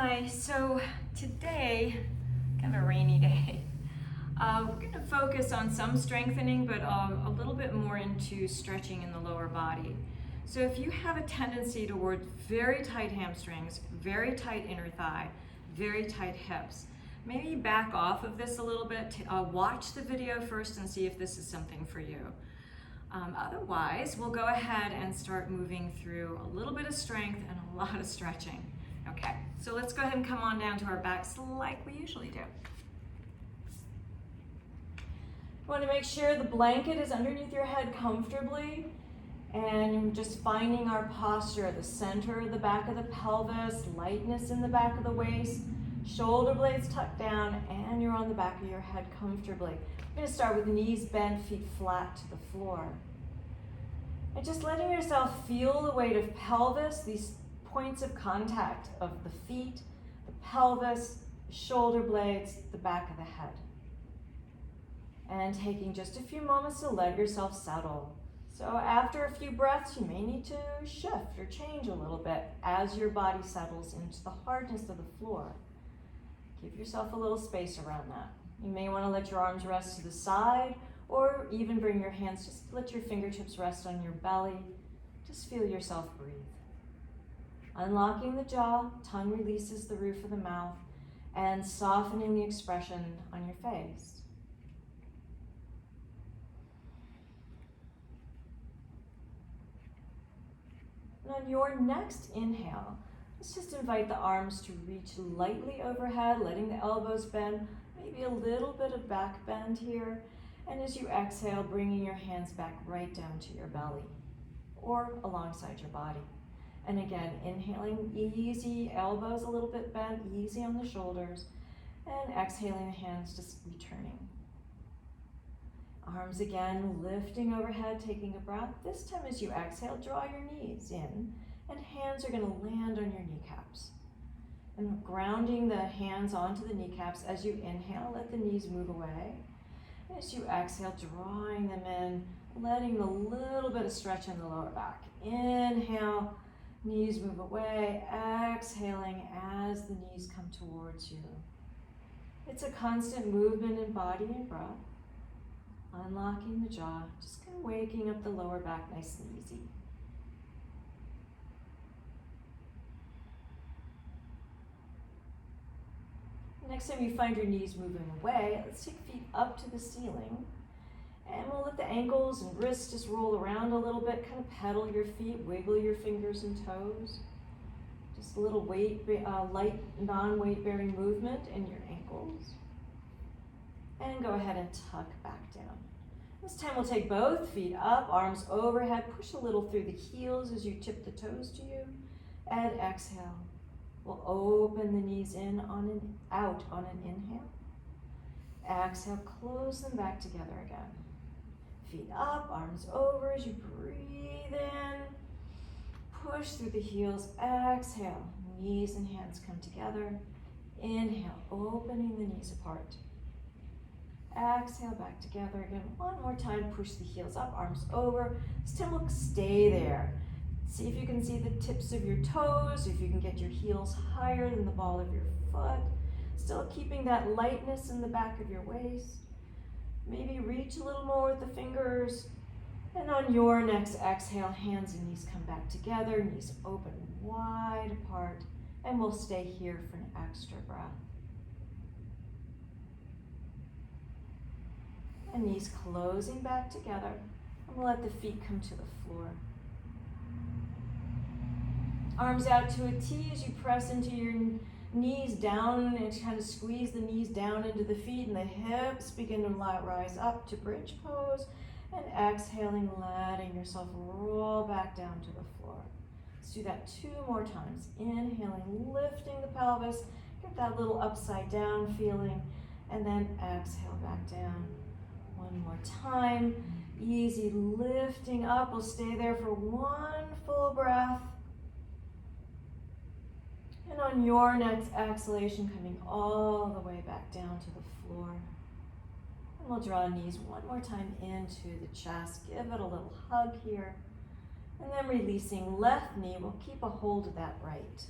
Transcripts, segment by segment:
Hi, so today, kind of a rainy day, we're going to focus on some strengthening, but a little bit more into stretching in the lower body. So if you have a tendency towards very tight hamstrings, very tight inner thigh, very tight hips, maybe back off of this a little bit, watch the video first and see if this is something for you. Otherwise, we'll go ahead and start moving through a little bit of strength and a lot of stretching. Okay, so let's go ahead and come on down to our backs like we usually do. You want to make sure the blanket is underneath your head comfortably, and just finding our posture, the center of the back of the pelvis, lightness in the back of the waist, shoulder blades tucked down, and you're on the back of your head comfortably. We're going to start with knees bent, feet flat to the floor. And just letting yourself feel the weight of pelvis, these points of contact of the feet, the pelvis, the shoulder blades, the back of the head. And taking just a few moments to let yourself settle. So after a few breaths, you may need to shift or change a little bit as your body settles into the hardness of the floor. Give yourself a little space around that. You may want to let your arms rest to the side, or even bring your hands, just let your fingertips rest on your belly. Just feel yourself breathe. Unlocking the jaw, tongue releases the roof of the mouth, and softening the expression on your face. And on your next inhale, let's just invite the arms to reach lightly overhead, letting the elbows bend, maybe a little bit of back bend here. And as you exhale, bringing your hands back right down to your belly or alongside your body. And again, inhaling, easy, elbows a little bit bent, easy on the shoulders, and exhaling, the hands just returning. Arms again, lifting overhead, taking a breath. This time as you exhale, draw your knees in, and hands are going to land on your kneecaps. And grounding the hands onto the kneecaps as you inhale, let the knees move away. As you exhale, drawing them in, letting a little bit of stretch in the lower back. Inhale, knees move away, exhaling as the knees come towards you. It's a constant movement in body and breath. Unlocking the jaw, just kind of waking up the lower back nice and easy. Next time you find your knees moving away, let's take feet up to the ceiling. And we'll let the ankles and wrists just roll around a little bit, kind of pedal your feet, wiggle your fingers and toes. Just a little light, non-weight bearing movement in your ankles. And go ahead and tuck back down. This time we'll take both feet up, arms overhead, push a little through the heels as you tip the toes to you, and exhale. We'll open the knees in out on an inhale. Exhale, close them back together again. Feet up, arms over as you breathe in. Push through the heels, exhale. Knees and hands come together. Inhale, opening the knees apart. Exhale, back together again. One more time, push the heels up, arms over. This time we'll stay there. See if you can see the tips of your toes, if you can get your heels higher than the ball of your foot. Still keeping that lightness in the back of your waist. Maybe reach a little more with the fingers. And on your next exhale, hands and knees come back together, knees open wide apart, and we'll stay here for an extra breath. And knees closing back together, and we'll let the feet come to the floor. Arms out to a T as you press into your knees down and kind of squeeze the knees down into the feet, and the hips begin to rise up to bridge pose, and exhaling, letting yourself roll back down to the floor. Let's do that 2 more times. Inhaling, lifting the pelvis, get that little upside down feeling, and then exhale back down. One more time. Easy lifting up. We'll stay there for 1 full breath. And on your next exhalation, coming all the way back down to the floor. And we'll draw knees 1 more time into the chest. Give it a little hug here. And then releasing left knee, we'll keep a hold of that right.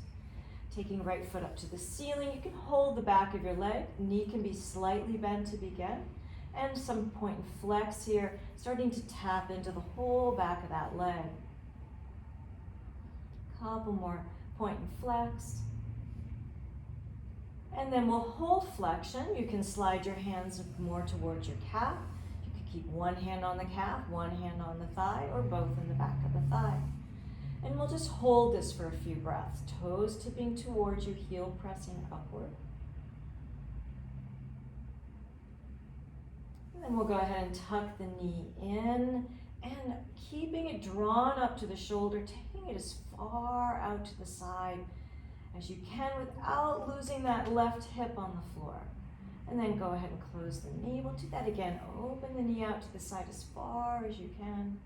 Taking right foot up to the ceiling, you can hold the back of your leg. Knee can be slightly bent to begin. And some point and flex here, starting to tap into the whole back of that leg. Couple more point and flex. And then we'll hold flexion. You can slide your hands more towards your calf. You can keep one hand on the calf, one hand on the thigh, or both in the back of the thigh. And we'll just hold this for a few breaths. Toes tipping towards you, heel pressing upward. And then we'll go ahead and tuck the knee in and keeping it drawn up to the shoulder, taking it as far out to the side as you can without losing that left hip on the floor. And then go ahead and close the knee. We'll do that again. Open the knee out to the side as far as you can.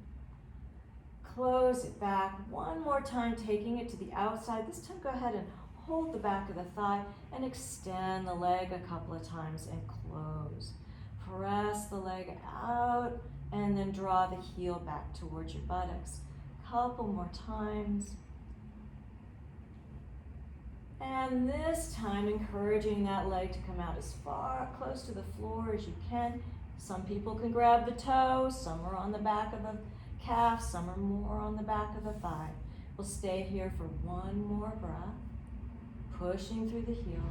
Close it back. One more time, taking it to the outside. This time, go ahead and hold the back of the thigh and extend the leg a couple of times and close. Press the leg out and then draw the heel back towards your buttocks. Couple more times. And this time, encouraging that leg to come out as far close to the floor as you can. Some people can grab the toe, some are on the back of the calf, some are more on the back of the thigh. We'll stay here for one more breath, pushing through the heel.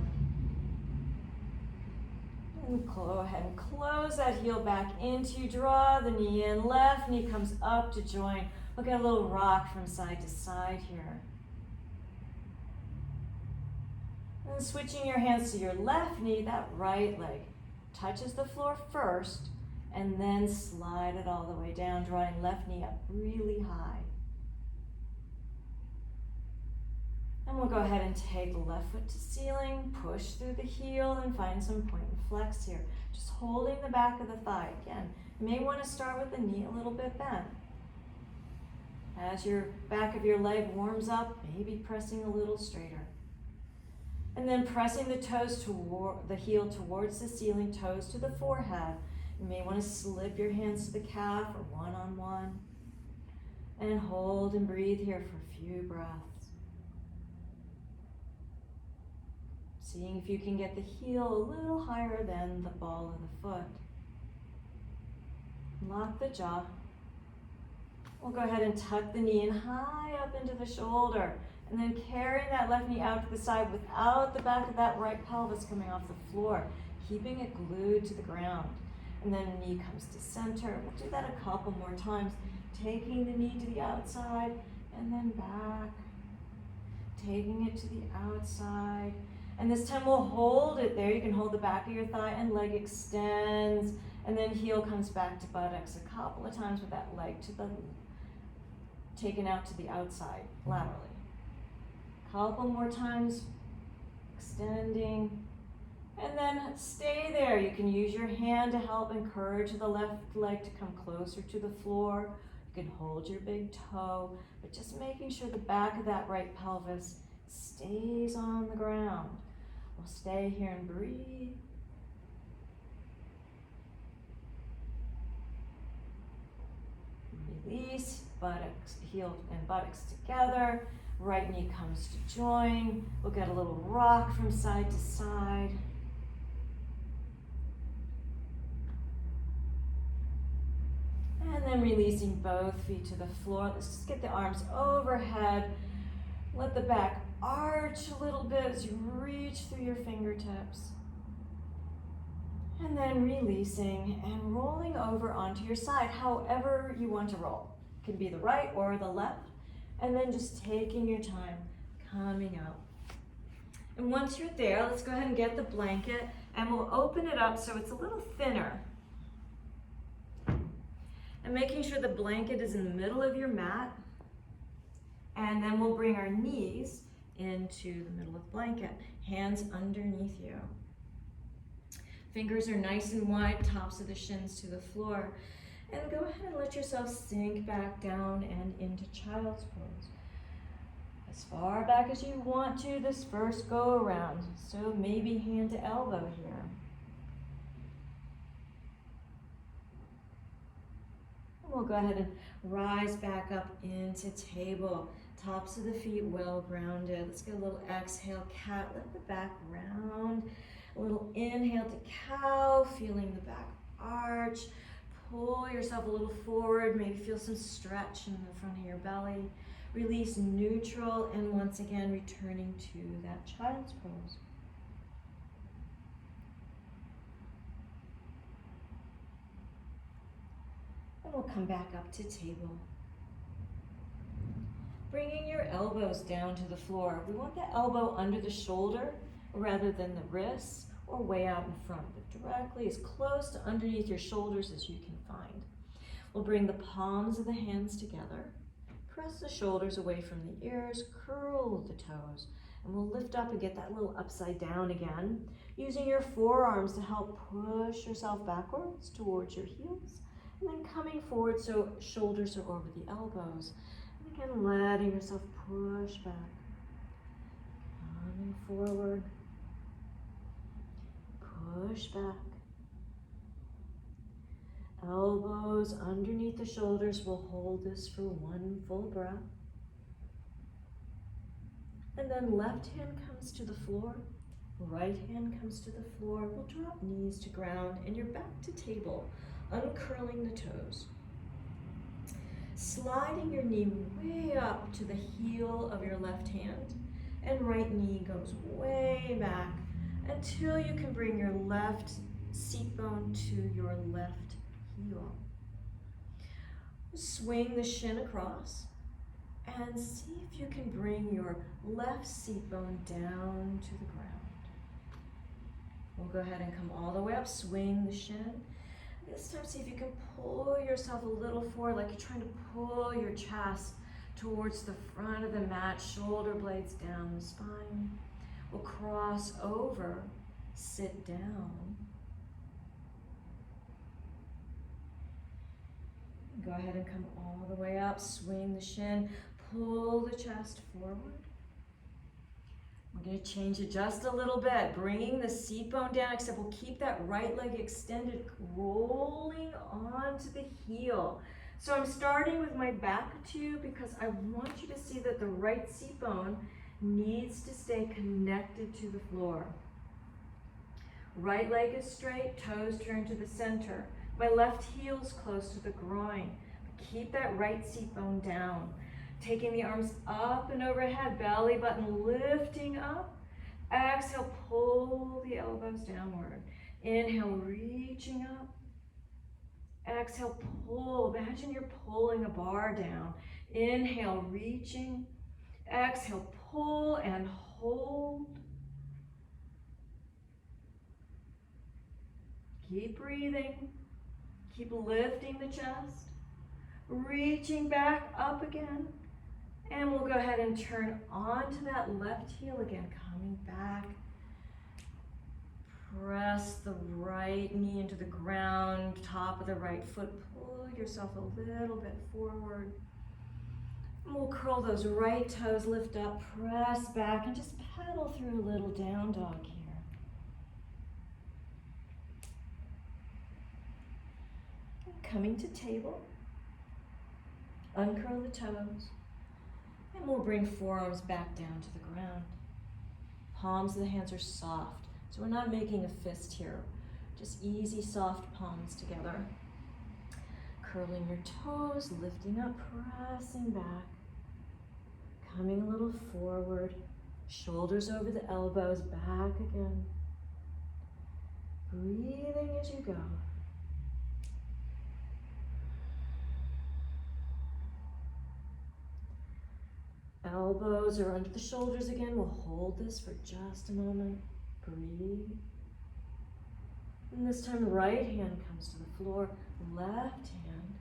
And go ahead and close that heel back into you. Draw the knee in, left knee comes up to join. Look at a little rock from side to side here. And switching your hands to your left knee, that right leg touches the floor first, and then slide it all the way down, drawing left knee up really high. And we'll go ahead and take the left foot to ceiling, push through the heel, and find some point and flex here. Just holding the back of the thigh. Again, you may want to start with the knee a little bit bent. As your back of your leg warms up, maybe pressing a little straighter. And then pressing the toes toward the heel towards the ceiling, toes to the forehead. You may want to slip your hands to the calf or one-on-one. And hold and breathe here for a few breaths. Seeing if you can get the heel a little higher than the ball of the foot. Lock the jaw. We'll go ahead and tuck the knee in high up into the shoulder. And then carrying that left knee out to the side without the back of that right pelvis coming off the floor. Keeping it glued to the ground. And then the knee comes to center. We'll do that a couple more times. Taking the knee to the outside and then back. Taking it to the outside. And this time we'll hold it there. You can hold the back of your thigh and leg extends. And then heel comes back to buttocks a couple of times with that leg to the taken out to the outside laterally. Couple more times, extending, and then stay there. You can use your hand to help encourage the left leg to come closer to the floor. You can hold your big toe, but just making sure the back of that right pelvis stays on the ground. We'll stay here and breathe. Release, buttocks, heel and buttocks together. Right knee comes to join. We'll get a little rock from side to side. And then releasing both feet to the floor. Let's just get the arms overhead. Let the back arch a little bit as you reach through your fingertips. And then releasing and rolling over onto your side, however you want to roll. It can be the right or the left. And then just taking your time, coming out. And once you're there, let's go ahead and get the blanket and we'll open it up so it's a little thinner. And making sure the blanket is in the middle of your mat. And then we'll bring our knees into the middle of the blanket, hands underneath you. Fingers are nice and wide, tops of the shins to the floor. And go ahead and let yourself sink back down and into child's pose. As far back as you want to this first go around. So maybe hand to elbow here. And we'll go ahead and rise back up into table. Tops of the feet well grounded. Let's get a little exhale, cat, let the back round. A little inhale to cow, feeling the back arch. Pull yourself a little forward, maybe feel some stretch in the front of your belly. Release neutral, and once again, returning to that child's pose. And we'll come back up to table. Bringing your elbows down to the floor. We want the elbow under the shoulder rather than the wrists or way out in front, but directly as close to underneath your shoulders as you can find. We'll bring the palms of the hands together. Press the shoulders away from the ears, curl the toes, and we'll lift up and get that little upside down again, using your forearms to help push yourself backwards towards your heels, and then coming forward so shoulders are over the elbows. And again, letting yourself push back, coming forward, push back. Elbows underneath the shoulders. We'll hold this for one full breath. And then left hand comes to the floor, right hand comes to the floor. We'll drop knees to ground and you're back to table, uncurling the toes. Sliding your knee way up to the heel of your left hand, and right knee goes way back until you can bring your left seat bone to your left heel. Swing the shin across and see if you can bring your left seat bone down to the ground. We'll go ahead and come all the way up, swing the shin. This time, see if you can pull yourself a little forward, like you're trying to pull your chest towards the front of the mat, shoulder blades down the spine. We'll cross over, sit down. Go ahead and come all the way up, swing the shin, pull the chest forward. We're going to change it just a little bit, bringing the seat bone down, except we'll keep that right leg extended, rolling onto the heel. So I'm starting with my back too because I want you to see that the right seat bone needs to stay connected to the floor. Right leg is straight, toes turn to the center. My left heel's close to the groin. Keep that right seat bone down. Taking the arms up and overhead, belly button lifting up. Exhale, pull the elbows downward. Inhale, reaching up. Exhale, pull. Imagine you're pulling a bar down. Inhale, reaching. Exhale, pull and hold. Keep breathing. Keep lifting the chest. Reaching back up again. And we'll go ahead and turn onto that left heel again, coming back. Press the right knee into the ground, top of the right foot. Pull yourself a little bit forward. And we'll curl those right toes, lift up, press back, and just pedal through a little down dog here. Coming to table, uncurl the toes. And we'll bring forearms back down to the ground. Palms of the hands are soft, so we're not making a fist here. Just easy, soft palms together. Curling your toes, lifting up, pressing back. Coming a little forward. Shoulders over the elbows, back again. Breathing as you go. Elbows are under the shoulders again. We'll hold this for just a moment. Breathe. And this time, right hand comes to the floor, left hand,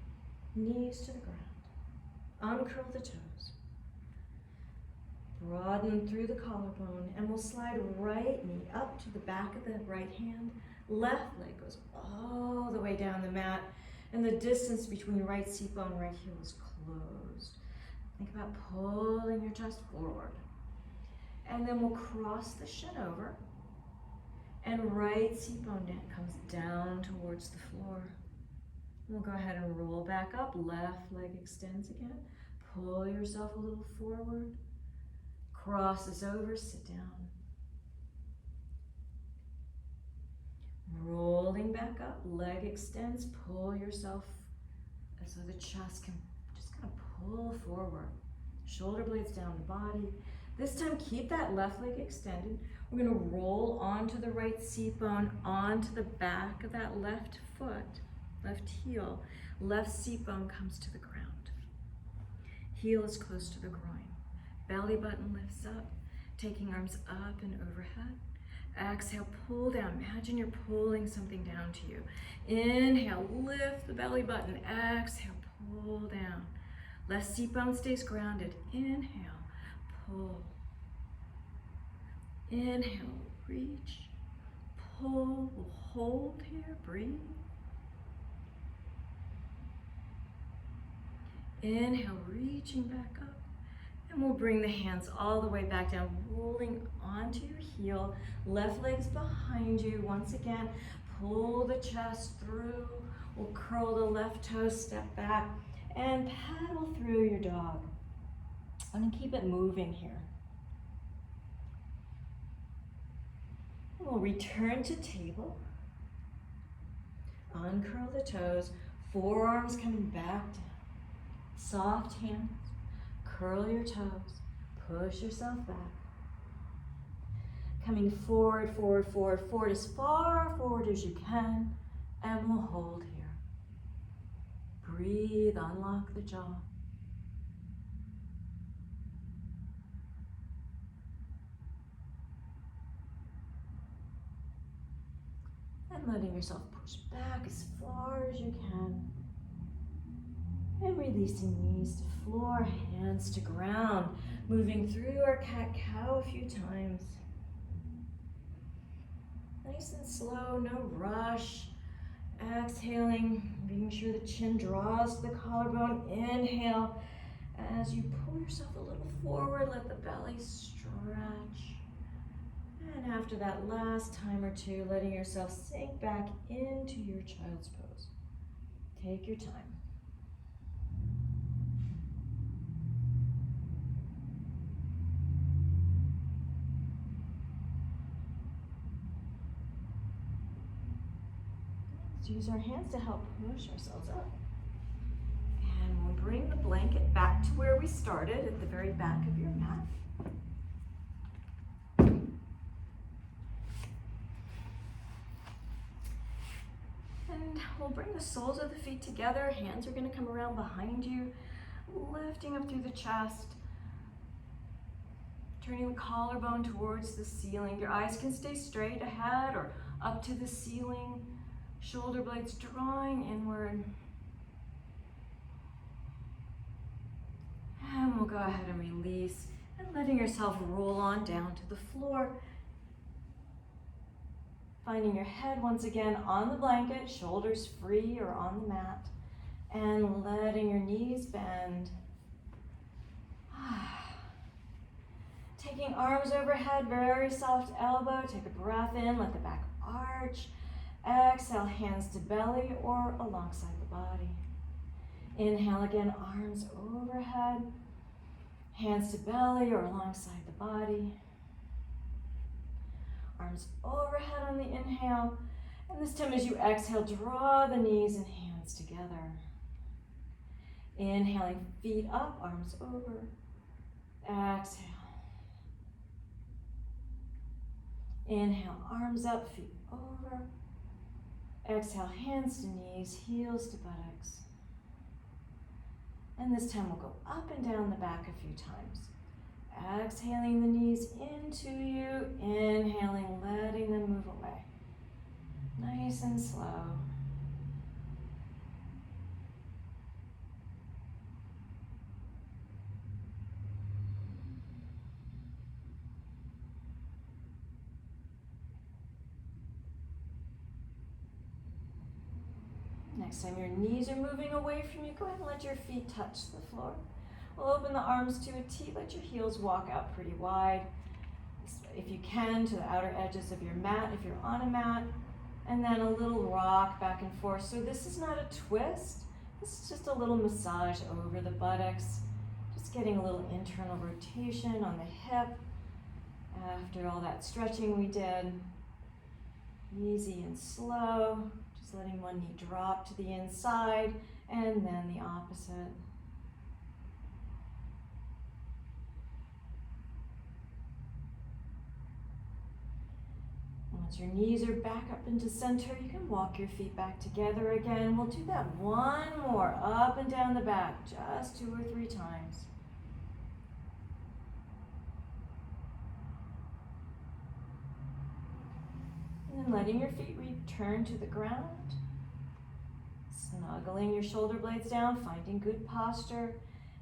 knees to the ground. Uncurl the toes. Broaden through the collarbone, and we'll slide right knee up to the back of the right hand. Left leg goes all the way down the mat, and the distance between right seat bone and right heel is closed. Think about pulling your chest forward. And then we'll cross the shin over, and right seat bone comes down towards the floor. We'll go ahead and roll back up. Left leg extends again. Pull yourself a little forward. Crosses over, sit down. Rolling back up, leg extends, pull yourself as though the chest can just kind of pull forward. Shoulder blades down the body. This time, keep that left leg extended. We're gonna roll onto the right seat bone, onto the back of that left foot, left heel. Left seat bone comes to the ground. Heel is close to the groin. Belly button lifts up, taking arms up and overhead. Exhale, pull down. Imagine you're pulling something down to you. Inhale, lift the belly button. Exhale, pull down. Left seat bone stays grounded. Inhale, pull. Inhale, reach, pull. We'll hold here, breathe. Inhale, reaching back up. And we'll bring the hands all the way back down, rolling onto your heel. Left leg's behind you. Once again, pull the chest through. We'll curl the left toes, step back, and paddle through your dog. I'm gonna keep it moving here. We'll return to table. Uncurl the toes, forearms coming back down. Soft hands. Curl your toes, push yourself back. Coming forward, forward, forward, forward, as far forward as you can, and we'll hold here. Breathe, unlock the jaw. And letting yourself push back as far as you can. And releasing knees to floor, hands to ground. Moving through our cat-cow a few times. Nice and slow, no rush. Exhaling, making sure the chin draws to the collarbone. Inhale. As you pull yourself a little forward, let the belly stretch. And after that last time or two, letting yourself sink back into your child's pose. Take your time. Use our hands to help push ourselves up. And we'll bring the blanket back to where we started at the very back of your mat. And we'll bring the soles of the feet together. Hands are going to come around behind you, lifting up through the chest, turning the collarbone towards the ceiling. Your eyes can stay straight ahead or up to the ceiling. Shoulder blades drawing inward. And we'll go ahead and release and letting yourself roll on down to the floor. Finding your head once again on the blanket, shoulders free or on the mat, and letting your knees bend. Taking arms overhead, very soft elbow. Take a breath in, let the back arch. Exhale, hands to belly or alongside the body. Inhale again, arms overhead. Hands to belly or alongside the body. Arms overhead on the inhale. And this time as you exhale, draw the knees and hands together. Inhaling, feet up, arms over. Exhale. Inhale, arms up, feet over. Exhale, hands to knees, heels to buttocks. And this time we'll go up and down the back a few times. Exhaling the knees into you, inhaling, letting them move away. Nice and slow. Next time your knees are moving away from you, go ahead and let your feet touch the floor. We'll open the arms to a T, let your heels walk out pretty wide. If you can, to the outer edges of your mat, if you're on a mat. And then a little rock back and forth. So this is not a twist, this is just a little massage over the buttocks. Just getting a little internal rotation on the hip after all that stretching we did. Easy and slow, just letting one knee drop to the inside and then the opposite. Once your knees are back up into center, you can walk your feet back together again. We'll do that one more, up and down the back, just 2 or 3 times. And then letting your feet return to the ground. Snuggling your shoulder blades down, finding good posture.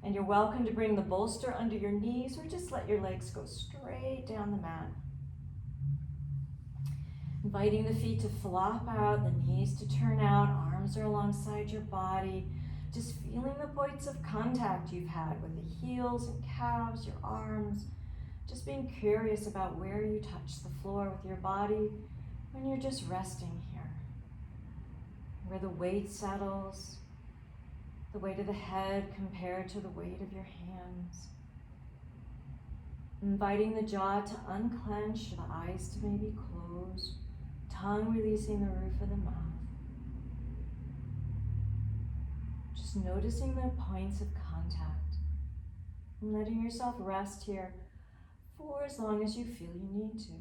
And you're welcome to bring the bolster under your knees or just let your legs go straight down the mat. Inviting the feet to flop out, the knees to turn out, arms are alongside your body. Just feeling the points of contact you've had with the heels and calves, your arms. Just being curious about where you touch the floor with your body when you're just resting here. Where the weight settles, the weight of the head compared to the weight of your hands. Inviting the jaw to unclench, the eyes to maybe close, tongue releasing the roof of the mouth. Just noticing the points of contact and letting yourself rest here for as long as you feel you need to.